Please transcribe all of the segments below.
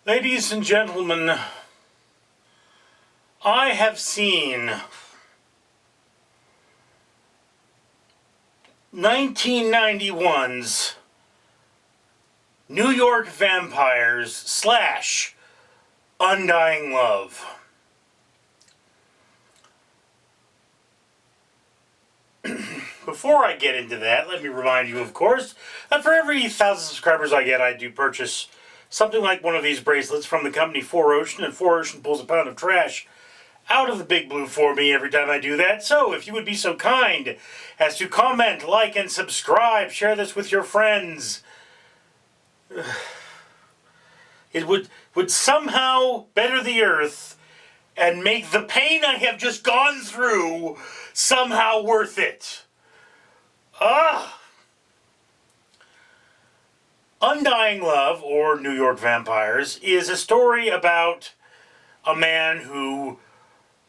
Ladies and gentlemen, I have seen 1991's New York Vampires / Undying Love. Before I get into that, let me remind you, of course, that for every 1,000 subscribers I get, I do purchase something like one of these bracelets from the company 4Ocean, and 4Ocean pulls a pound of trash out of the big blue for me every time I do that. So if you would be so kind as to comment, like, and subscribe, share this with your friends, it would somehow better the earth and make the pain I have just gone through somehow worth it. Undying Love, or New York Vampires, is a story about a man who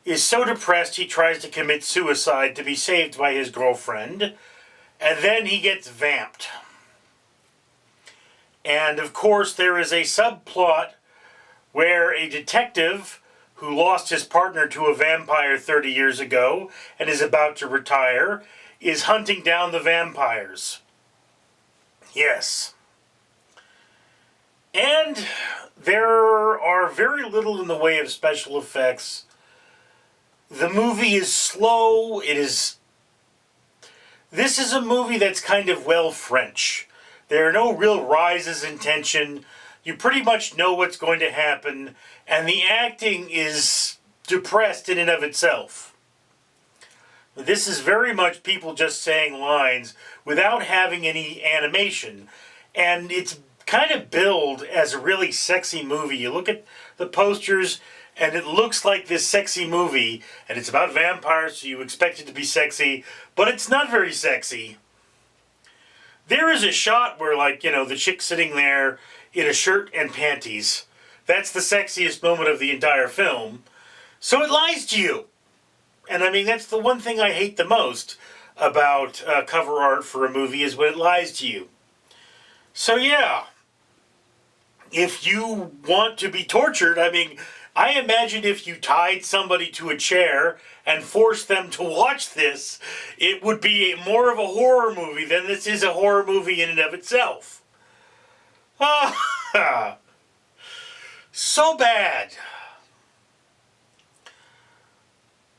is so depressed he tries to commit suicide to be saved by his girlfriend, and then he gets vamped. And of course there is a subplot where a detective who lost his partner to a vampire 30 years ago and is about to retire is hunting down the vampires. Yes. And there are very little in the way of special effects. The movie is slow. This is a movie that's kind of well French. There are no real rises in tension. You pretty much know what's going to happen, and the acting is depressed in and of itself. This is very much people just saying lines without having any animation, and it's kind of billed as a really sexy movie. You look at the posters and it looks like this sexy movie, and it's about vampires, so you expect it to be sexy, but it's not very sexy. There is a shot where, the chick's sitting there in a shirt and panties. That's the sexiest moment of the entire film. So it lies to you. And I mean, that's the one thing I hate the most about cover art for a movie, is when it lies to you. So yeah, if you want to be tortured, I imagine if you tied somebody to a chair and forced them to watch this, it would be more of a horror movie than this is a horror movie in and of itself. So bad.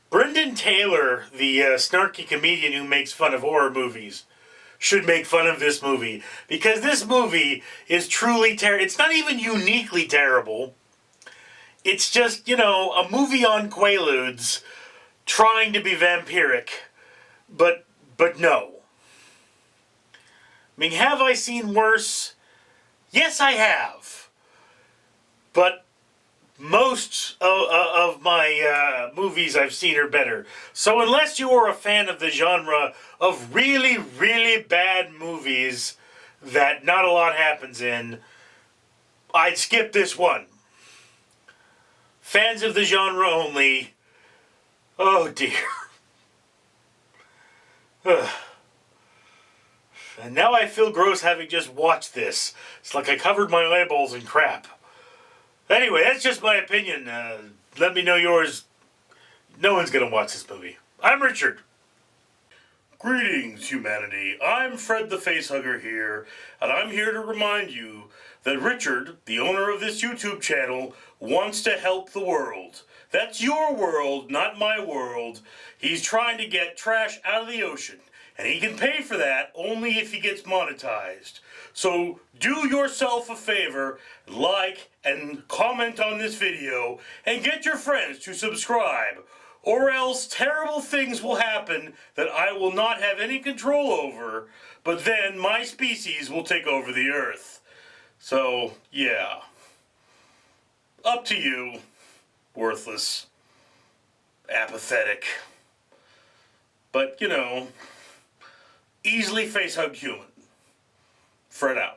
Brendan Taylor, the snarky comedian who makes fun of horror movies, should make fun of this movie, because this movie is truly terrible. It's not even uniquely terrible. It's just, a movie on Quaaludes trying to be vampiric, but no. Have I seen worse? Yes, I have. But most of my movies I've seen are better. So unless you are a fan of the genre of really, really bad movies that not a lot happens in, I'd skip this one. Fans of the genre only. Oh dear. And now I feel gross having just watched this. It's like I covered my eyeballs in crap. Anyway, that's just my opinion. Let me know yours. No one's gonna watch this movie. I'm Richard. Greetings, humanity. I'm Fred the Facehugger here, and I'm here to remind you that Richard, the owner of this YouTube channel, wants to help the world. That's your world, not my world. He's trying to get trash out of the ocean, and he can pay for that only if he gets monetized. So do yourself a favor, like and comment on this video, and get your friends to subscribe, or else terrible things will happen that I will not have any control over, but then my species will take over the earth. So, yeah. Up to you, worthless, apathetic, but, easily face-hugged human. Fred out.